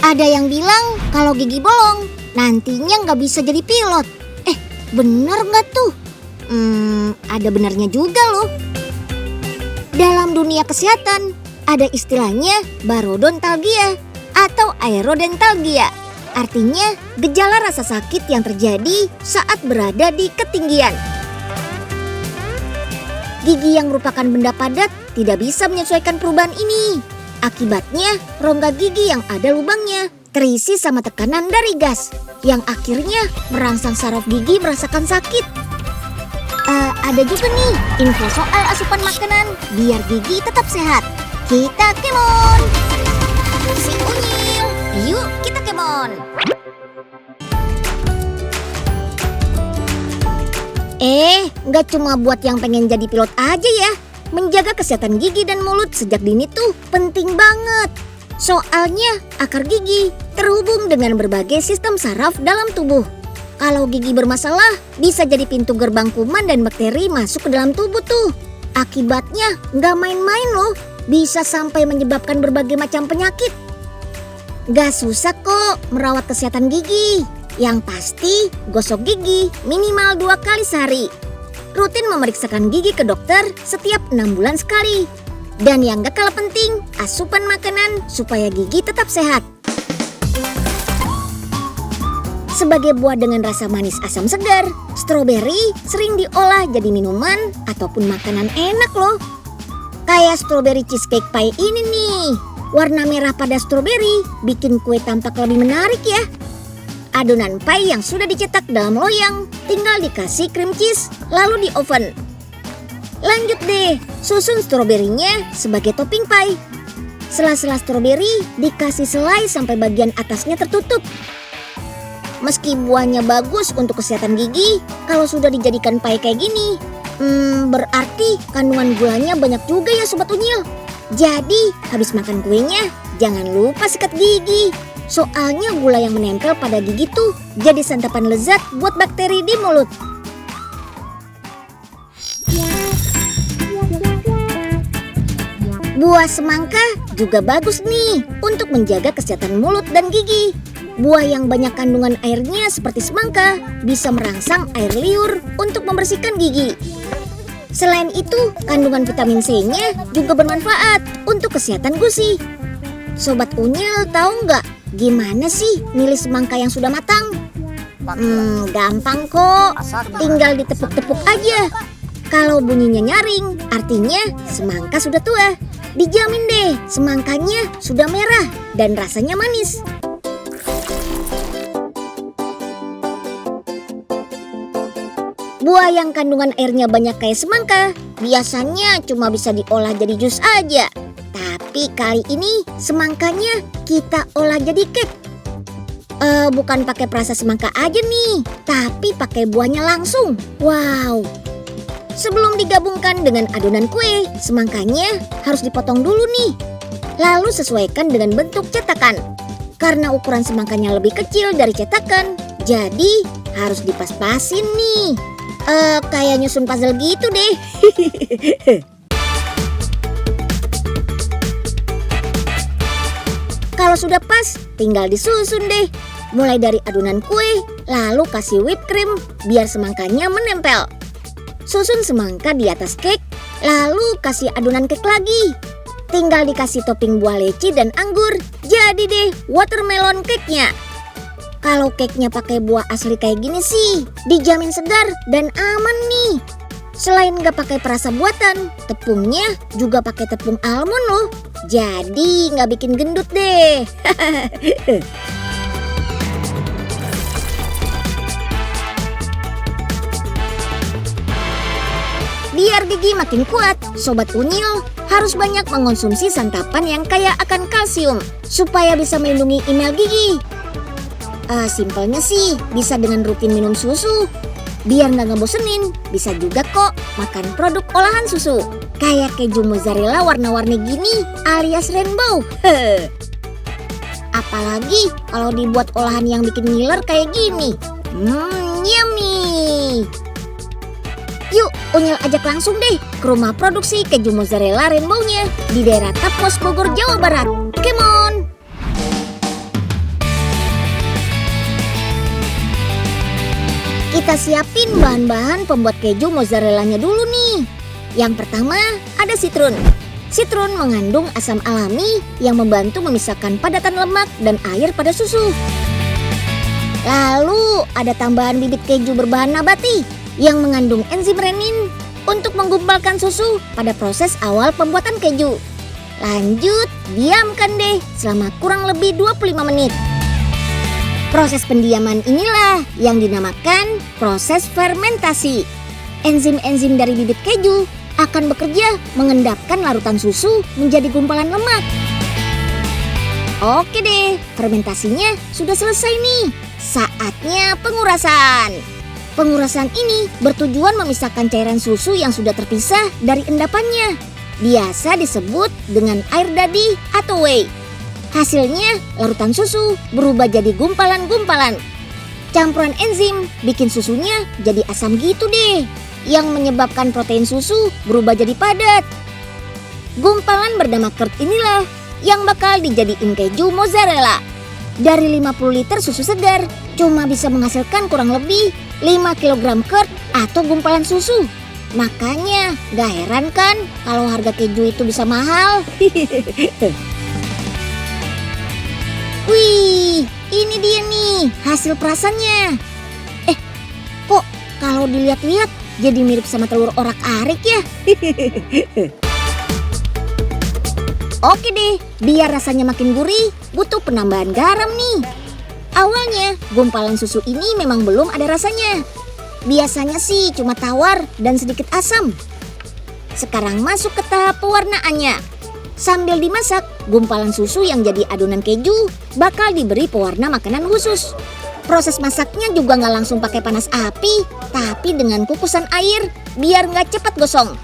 Ada yang bilang kalau gigi bolong nantinya nggak bisa jadi pilot. Bener nggak tuh? Ada benarnya juga loh. Dalam dunia kesehatan ada istilahnya barodontalgia atau aerodentalgia. Artinya gejala rasa sakit yang terjadi saat berada di ketinggian. Gigi yang merupakan benda padat tidak bisa menyesuaikan perubahan ini. Akibatnya rongga gigi yang ada lubangnya terisi sama tekanan dari gas yang akhirnya merangsang saraf gigi merasakan sakit. Ada juga nih info soal asupan makanan biar gigi tetap sehat. Kita kemon! Si Unyil, yuk kita kemon! Nggak cuma buat yang pengen jadi pilot aja ya. Menjaga kesehatan gigi dan mulut sejak dini tuh penting banget. Soalnya akar gigi terhubung dengan berbagai sistem saraf dalam tubuh. Kalau gigi bermasalah, bisa jadi pintu gerbang kuman dan bakteri masuk ke dalam tubuh tuh. Akibatnya nggak main-main loh, bisa sampai menyebabkan berbagai macam penyakit. Gak susah kok merawat kesehatan gigi. Yang pasti gosok gigi minimal 2 kali sehari. Rutin memeriksakan gigi ke dokter setiap 6 bulan sekali. Dan yang gak kalah penting, asupan makanan supaya gigi tetap sehat. Sebagai buah dengan rasa manis asam segar, stroberi sering diolah jadi minuman ataupun makanan enak loh. Kayak strawberry cheesecake pie ini nih. Warna merah pada stroberi bikin kue tampak lebih menarik ya. Adonan pie yang sudah dicetak dalam loyang tinggal dikasih krim cheese lalu di oven. Lanjut deh, susun stroberinya sebagai topping pie. Sela-sela stroberi dikasih selai sampai bagian atasnya tertutup. Meski buahnya bagus untuk kesehatan gigi, kalau sudah dijadikan pie kayak gini, berarti kandungan gulanya banyak juga ya Sobat Unyil. Jadi habis makan kuenya jangan lupa sikat gigi. Soalnya gula yang menempel pada gigi tuh jadi santapan lezat buat bakteri di mulut. Buah semangka juga bagus nih untuk menjaga kesehatan mulut dan gigi. Buah yang banyak kandungan airnya seperti semangka bisa merangsang air liur untuk membersihkan gigi. Selain itu, kandungan vitamin C-nya juga bermanfaat untuk kesehatan gusi. Sobat Unyil tahu nggak gimana sih milih semangka yang sudah matang? Gampang kok, tinggal ditepuk-tepuk aja. Kalau bunyinya nyaring, artinya semangka sudah tua. Dijamin deh, semangkanya sudah merah dan rasanya manis. Buah yang kandungan airnya banyak kayak semangka biasanya cuma bisa diolah jadi jus aja. Tapi kali ini semangkanya kita olah jadi cake. Bukan pakai perasa semangka aja nih, tapi pakai buahnya langsung. Wow. Sebelum digabungkan dengan adonan kue, semangkanya harus dipotong dulu nih. Lalu sesuaikan dengan bentuk cetakan. Karena ukuran semangkanya lebih kecil dari cetakan, jadi harus dipas-pasin nih. Kayak nyusun puzzle gitu deh. Kalau sudah pas, tinggal disusun deh. Mulai dari adonan kue, lalu kasih whipped cream biar semangkanya menempel. Susun semangka di atas cake, lalu kasih adonan cake lagi. Tinggal dikasih topping buah leci dan anggur. Jadi deh watermelon cake-nya. Kalau cake-nya pakai buah asli kayak gini sih, dijamin segar dan aman nih. Selain gak pakai perasa buatan, tepungnya juga pakai tepung almond loh. Jadi gak bikin gendut deh. Biar gigi makin kuat, Sobat Unyil harus banyak mengonsumsi santapan yang kaya akan kalsium supaya bisa melindungi email gigi. Simpelnya sih bisa dengan rutin minum susu. Biar nggak ngebosenin, bisa juga kok makan produk olahan susu. Kayak keju mozzarella warna-warni gini alias rainbow. Apalagi kalau dibuat olahan yang bikin ngiler kayak gini. Yummy. Yuk, Unyil ajak langsung deh ke rumah produksi keju mozzarella rainbow-nya di daerah Tapos, Bogor, Jawa Barat. Come on! Kita siapin bahan-bahan pembuat keju mozzarellanya dulu nih. Yang pertama ada sitrun. Sitrun mengandung asam alami yang membantu memisahkan padatan lemak dan air pada susu. Lalu ada tambahan bibit keju berbahan nabati yang mengandung enzim renin untuk menggumpalkan susu pada proses awal pembuatan keju. Lanjut, diamkan deh selama kurang lebih 25 menit. Proses pendiaman inilah yang dinamakan proses fermentasi. Enzim-enzim dari bibit keju akan bekerja mengendapkan larutan susu menjadi gumpalan lemak. Oke deh, fermentasinya sudah selesai nih. Saatnya pengurasan. Pengurasan ini bertujuan memisahkan cairan susu yang sudah terpisah dari endapannya. Biasa disebut dengan air dadi atau whey. Hasilnya, larutan susu berubah jadi gumpalan-gumpalan. Campuran enzim bikin susunya jadi asam gitu deh, yang menyebabkan protein susu berubah jadi padat. Gumpalan bernama curd inilah yang bakal dijadiin keju mozzarella. Dari 50 liter susu segar, cuma bisa menghasilkan kurang lebih 5 kg curd atau gumpalan susu. Makanya gak heran kan kalau harga keju itu bisa mahal. Wih, ini dia nih hasil perasannya. Kok kalau dilihat-lihat jadi mirip sama telur orak-arik ya? Oke deh, biar rasanya makin gurih, butuh penambahan garam nih. Awalnya, gumpalan susu ini memang belum ada rasanya. Biasanya sih cuma tawar dan sedikit asam. Sekarang masuk ke tahap pewarnaannya. Sambil dimasak, gumpalan susu yang jadi adonan keju bakal diberi pewarna makanan khusus. Proses masaknya juga nggak langsung pakai panas api, tapi dengan kukusan air biar nggak cepat gosong.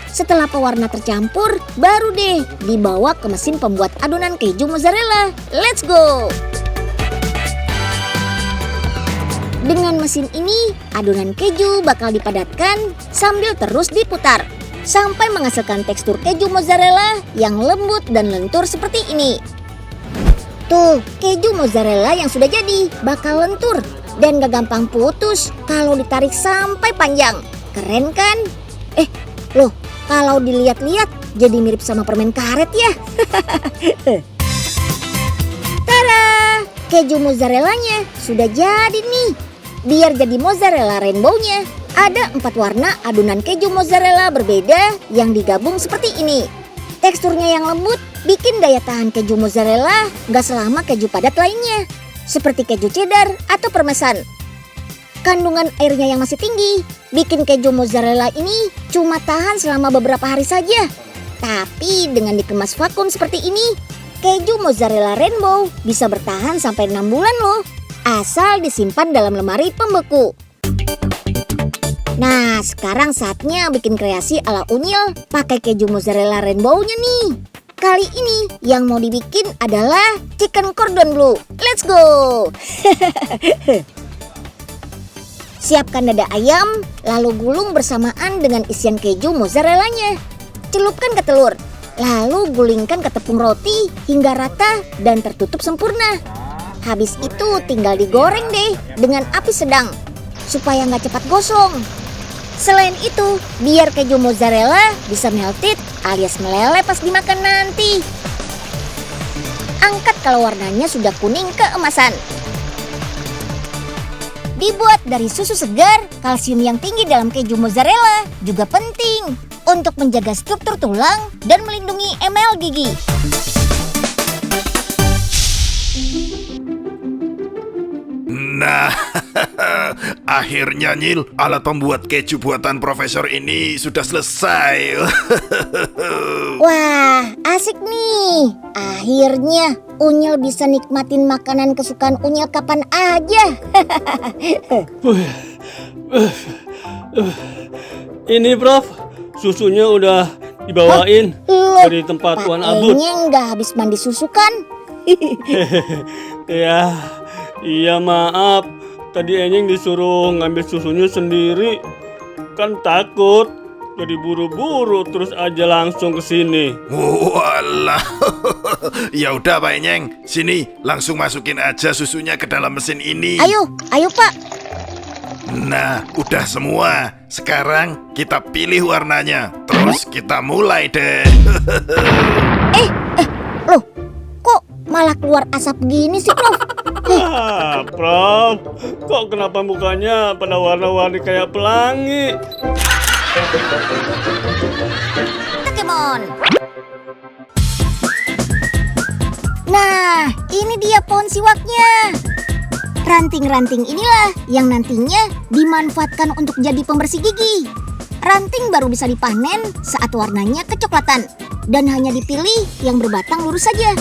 Setelah pewarna tercampur, baru deh dibawa ke mesin pembuat adonan keju mozzarella. Let's go! Dengan mesin ini, adonan keju bakal dipadatkan sambil terus diputar sampai menghasilkan tekstur keju mozzarella yang lembut dan lentur seperti ini. Tuh, keju mozzarella yang sudah jadi bakal lentur dan gak gampang putus kalau ditarik sampai panjang. Keren kan? Loh, kalau dilihat-lihat jadi mirip sama permen karet ya. Tada! Keju mozzarellanya sudah jadi nih. Biar jadi mozzarella rainbow-nya, ada 4 warna adonan keju mozzarella berbeda yang digabung seperti ini. Teksturnya yang lembut bikin daya tahan keju mozzarella gak selama keju padat lainnya, seperti keju cheddar atau parmesan. Kandungan airnya yang masih tinggi bikin keju mozzarella ini cuma tahan selama beberapa hari saja. Tapi dengan dikemas vakum seperti ini, keju mozzarella rainbow bisa bertahan sampai 6 bulan loh, asal disimpan dalam lemari pembeku. Nah, sekarang saatnya bikin kreasi ala Unyil pakai keju mozzarella rainbow-nya nih. Kali ini yang mau dibikin adalah chicken cordon bleu. Let's go! Siapkan dada ayam, lalu gulung bersamaan dengan isian keju mozzarellanya. Celupkan ke telur, lalu gulingkan ke tepung roti hingga rata dan tertutup sempurna. Habis itu tinggal digoreng deh dengan api sedang supaya nggak cepat gosong. Selain itu, biar keju mozzarella bisa melted alias meleleh pas dimakan nanti. Angkat kalau warnanya sudah kuning keemasan. Dibuat dari susu segar, kalsium yang tinggi dalam keju mozzarella juga penting untuk menjaga struktur tulang dan melindungi emel gigi. Nah, akhirnya Nyil, alat pembuat keju buatan Profesor ini sudah selesai. Wah, asik nih. Akhirnya Unyil bisa nikmatin makanan kesukaan Unyil kapan aja. Ini Prof, susunya udah dibawain dari tempat Tuan Abud. Kayaknya nggak habis mandi susu kan? Ya, iya maaf. Tadi Enyeng disuruh ngambil susunya sendiri. Kan takut. Jadi buru-buru terus aja langsung ke sini. Walah. Ya udah Pak Enyeng, sini langsung masukin aja susunya ke dalam mesin ini. Ayo Pak. Nah, udah semua. Sekarang kita pilih warnanya. Terus kita mulai deh. Loh, kok malah keluar asap gini sih, Prof? Prof, kok kenapa mukanya pada warna-warni kayak pelangi? Pokemon. Nah, ini dia pohon siwaknya. Ranting-ranting inilah yang nantinya dimanfaatkan untuk jadi pembersih gigi. Ranting baru bisa dipanen saat warnanya kecoklatan dan hanya dipilih yang berbatang lurus saja.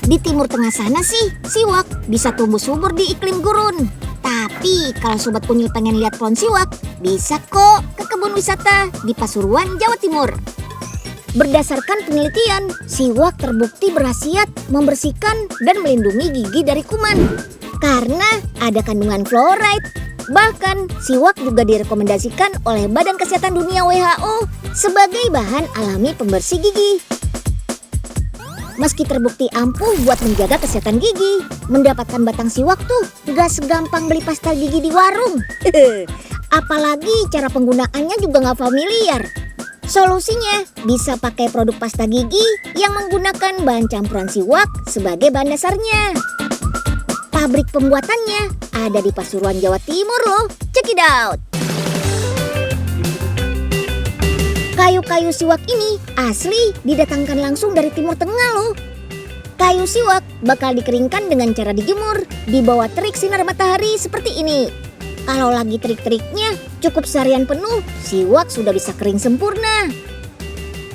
Di timur tengah sana sih, siwak bisa tumbuh subur di iklim gurun. Tapi kalau Sobat Unyil pengen lihat pohon siwak, bisa kok ke kebun wisata di Pasuruan, Jawa Timur. Berdasarkan penelitian, siwak terbukti berkhasiat membersihkan dan melindungi gigi dari kuman. Karena ada kandungan fluoride. Bahkan, siwak juga direkomendasikan oleh Badan Kesehatan Dunia WHO sebagai bahan alami pembersih gigi. Meski terbukti ampuh buat menjaga kesehatan gigi, mendapatkan batang siwak tuh gak segampang beli pasta gigi di warung. Apalagi cara penggunaannya juga gak familiar. Solusinya bisa pakai produk pasta gigi yang menggunakan bahan campuran siwak sebagai bahan dasarnya. Pabrik pembuatannya ada di Pasuruan, Jawa Timur loh. Check it out! Kayu-kayu siwak ini asli didatangkan langsung dari Timur Tengah loh. Kayu siwak bakal dikeringkan dengan cara dijemur di bawah terik sinar matahari seperti ini. Kalau lagi terik-teriknya cukup seharian penuh, siwak sudah bisa kering sempurna.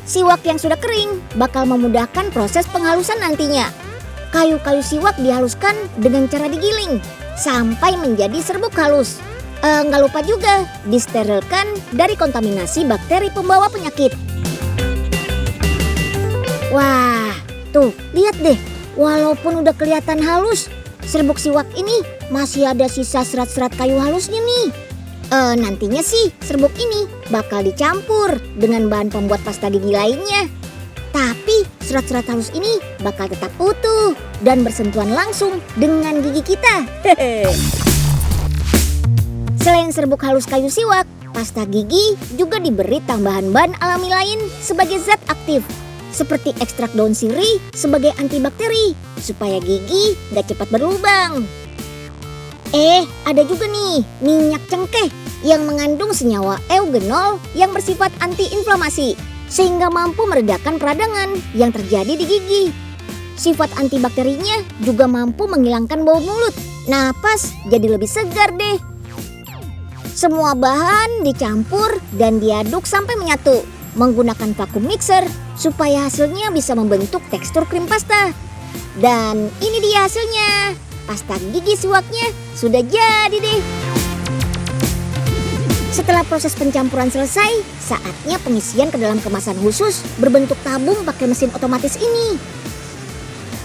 Siwak yang sudah kering bakal memudahkan proses penghalusan nantinya. Kayu-kayu siwak dihaluskan dengan cara digiling sampai menjadi serbuk halus. Nggak lupa juga disterilkan dari kontaminasi bakteri pembawa penyakit. Wah, tuh lihat deh, walaupun udah kelihatan halus, serbuk siwak ini masih ada sisa serat-serat kayu halusnya nih. Nantinya sih serbuk ini bakal dicampur dengan bahan pembuat pasta gigi lainnya. Tapi serat-serat halus ini bakal tetap utuh dan bersentuhan langsung dengan gigi kita. Selain serbuk halus kayu siwak, pasta gigi juga diberi tambahan bahan alami lain sebagai zat aktif. Seperti ekstrak daun sirih sebagai antibakteri supaya gigi gak cepat berlubang. Ada juga nih minyak cengkeh yang mengandung senyawa eugenol yang bersifat antiinflamasi sehingga mampu meredakan peradangan yang terjadi di gigi. Sifat antibakterinya juga mampu menghilangkan bau mulut, napas jadi lebih segar deh. Semua bahan dicampur dan diaduk sampai menyatu menggunakan vacuum mixer supaya hasilnya bisa membentuk tekstur krim pasta. Dan ini dia hasilnya. Pasta gigi siwaknya sudah jadi deh. Setelah proses pencampuran selesai, saatnya pengisian ke dalam kemasan khusus berbentuk tabung pakai mesin otomatis ini.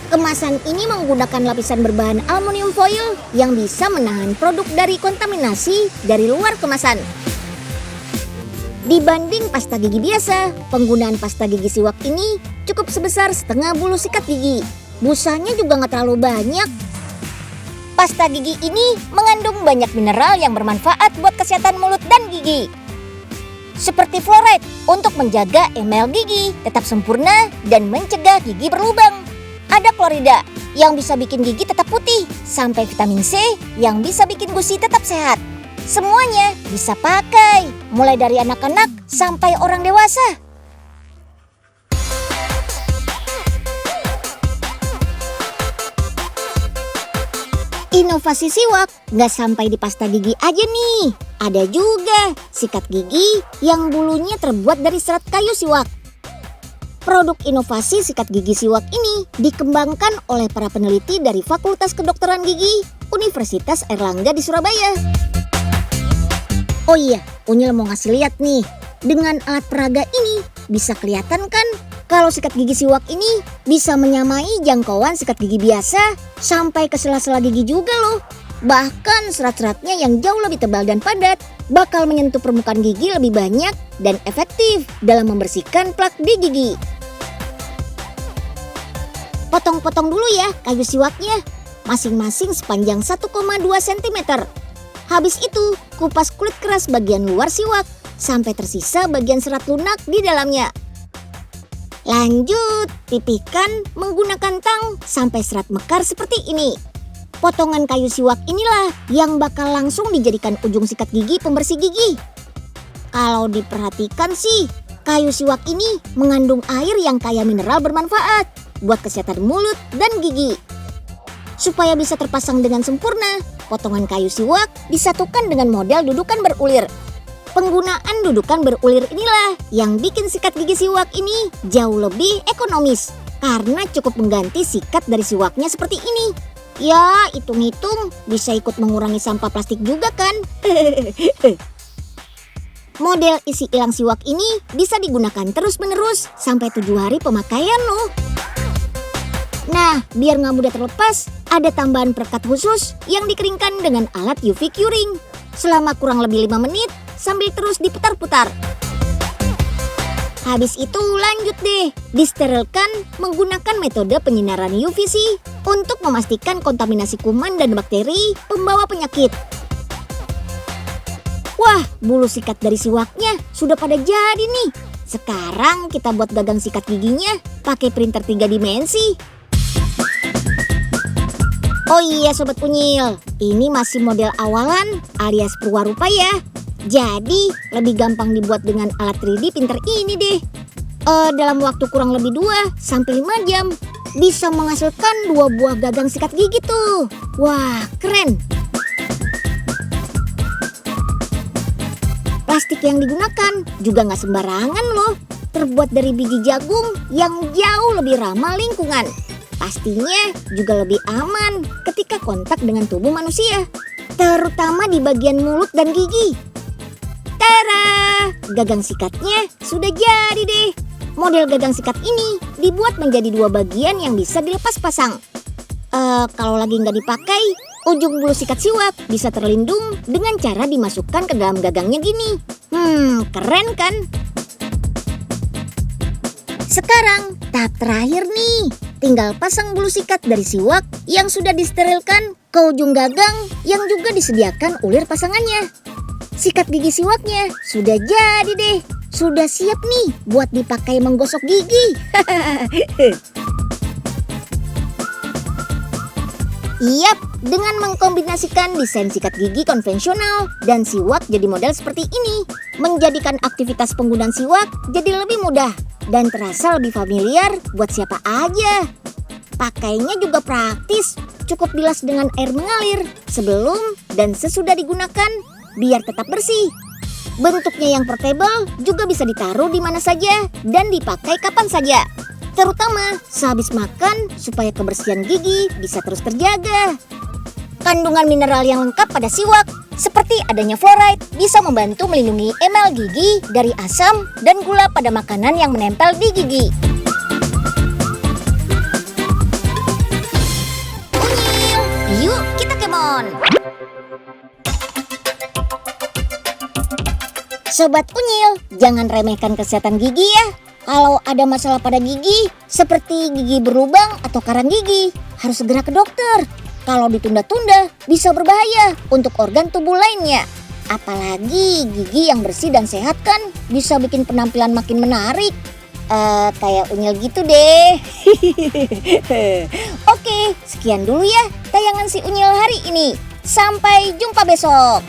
Kemasan ini menggunakan lapisan berbahan aluminium foil yang bisa menahan produk dari kontaminasi dari luar kemasan. Dibanding pasta gigi biasa, penggunaan pasta gigi siwak ini cukup sebesar setengah bulu sikat gigi. Busanya juga nggak terlalu banyak. Pasta gigi ini mengandung banyak mineral yang bermanfaat buat kesehatan mulut dan gigi. Seperti fluoride untuk menjaga enamel gigi tetap sempurna dan mencegah gigi berlubang. Ada klorida yang bisa bikin gigi tetap putih, sampai vitamin C yang bisa bikin gusi tetap sehat. Semuanya bisa pakai, mulai dari anak-anak sampai orang dewasa. Inovasi siwak nggak sampai di pasta gigi aja nih. Ada juga sikat gigi yang bulunya terbuat dari serat kayu siwak. Produk inovasi sikat gigi siwak ini dikembangkan oleh para peneliti dari Fakultas Kedokteran Gigi Universitas Airlangga di Surabaya. Oh iya, Unyil mau ngasih lihat nih. Dengan alat peraga ini bisa kelihatan kan kalau sikat gigi siwak ini bisa menyamai jangkauan sikat gigi biasa sampai ke sela-sela gigi juga loh. Bahkan serat-seratnya yang jauh lebih tebal dan padat bakal menyentuh permukaan gigi lebih banyak dan efektif dalam membersihkan plak di gigi. Potong-potong dulu ya kayu siwaknya. masing-masing sepanjang 1,2 cm. Habis itu, kupas kulit keras bagian luar siwak sampai tersisa bagian serat lunak di dalamnya. Lanjut, pipihkan menggunakan tang sampai serat mekar seperti ini. Potongan kayu siwak inilah yang bakal langsung dijadikan ujung sikat gigi pembersih gigi. Kalau diperhatikan sih, kayu siwak ini mengandung air yang kaya mineral bermanfaat buat kesehatan mulut dan gigi. Supaya bisa terpasang dengan sempurna, potongan kayu siwak disatukan dengan model dudukan berulir. Penggunaan dudukan berulir inilah yang bikin sikat gigi siwak ini jauh lebih ekonomis karena cukup mengganti sikat dari siwaknya seperti ini. Ya, hitung-hitung bisa ikut mengurangi sampah plastik juga kan? Model isi ilang siwak ini bisa digunakan terus-menerus sampai 7 hari pemakaian loh. Nah, biar nggak mudah terlepas, ada tambahan perekat khusus yang dikeringkan dengan alat UV curing selama kurang lebih 5 menit sambil terus diputar-putar. Habis itu lanjut deh, disterilkan menggunakan metode penyinaran UVC untuk memastikan kontaminasi kuman dan bakteri pembawa penyakit. Wah, bulu sikat dari siwaknya sudah pada jadi nih. Sekarang kita buat gagang sikat giginya pakai printer 3 dimensi. Oh iya Sobat Unyil, ini masih model awalan alias perwarupa ya. Jadi lebih gampang dibuat dengan alat 3D printer ini deh. Dalam waktu kurang lebih 2-5 jam bisa menghasilkan 2 buah gagang sikat gigi tuh. Wah, keren. Plastik yang digunakan juga nggak sembarangan loh. Terbuat dari biji jagung yang jauh lebih ramah lingkungan. Pastinya juga lebih aman ketika kontak dengan tubuh manusia, terutama di bagian mulut dan gigi. Tara, gagang sikatnya sudah jadi deh. Model gagang sikat ini dibuat menjadi 2 bagian yang bisa dilepas pasang. Kalau lagi nggak dipakai, ujung bulu sikat siwak bisa terlindung dengan cara dimasukkan ke dalam gagangnya gini. Keren kan? Sekarang tahap terakhir nih, tinggal pasang bulu sikat dari siwak yang sudah disterilkan ke ujung gagang yang juga disediakan ulir pasangannya. Sikat gigi siwaknya sudah jadi deh, sudah siap nih buat dipakai menggosok gigi. Yap, dengan mengkombinasikan desain sikat gigi konvensional dan siwak jadi model seperti ini, menjadikan aktivitas penggunaan siwak jadi lebih mudah dan terasa lebih familiar buat siapa aja. Pakainya juga praktis, cukup bilas dengan air mengalir sebelum dan sesudah digunakan biar tetap bersih. Bentuknya yang portable juga bisa ditaruh di mana saja dan dipakai kapan saja. Terutama sehabis makan supaya kebersihan gigi bisa terus terjaga. Kandungan mineral yang lengkap pada siwak seperti adanya fluoride bisa membantu melindungi emel gigi dari asam dan gula pada makanan yang menempel di gigi. Unyil, yuk kita kemon. Sobat Unyil, jangan remehkan kesehatan gigi ya. Kalau ada masalah pada gigi, seperti gigi berlubang atau karang gigi, harus segera ke dokter. Kalau ditunda-tunda, bisa berbahaya untuk organ tubuh lainnya. Apalagi gigi yang bersih dan sehat kan bisa bikin penampilan makin menarik. Kayak Unyil gitu deh. Oke, sekian dulu ya tayangan si Unyil hari ini. Sampai jumpa besok.